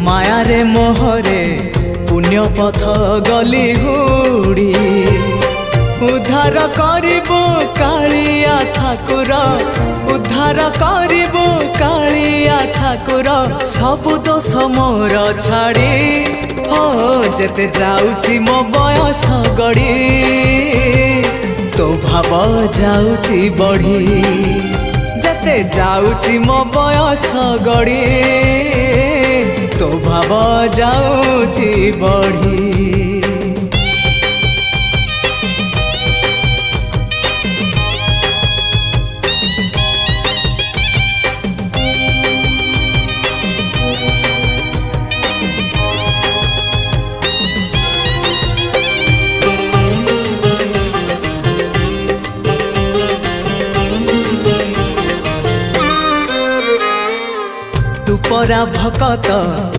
मायारे मोहरे पुण्य पथ गली हुड़ी उद्धार करिबो कालिया ठाकुर उद्धार करिबो कालिया ठाकुर सबु दोष मोर छाड़ी हो जेते जाउची मो बयस गड़ी तो भाव जाउची बढ़ी जेते जाउची मो बयस गड़ी तो भाव जाउची बढ़ी। तू परा भकत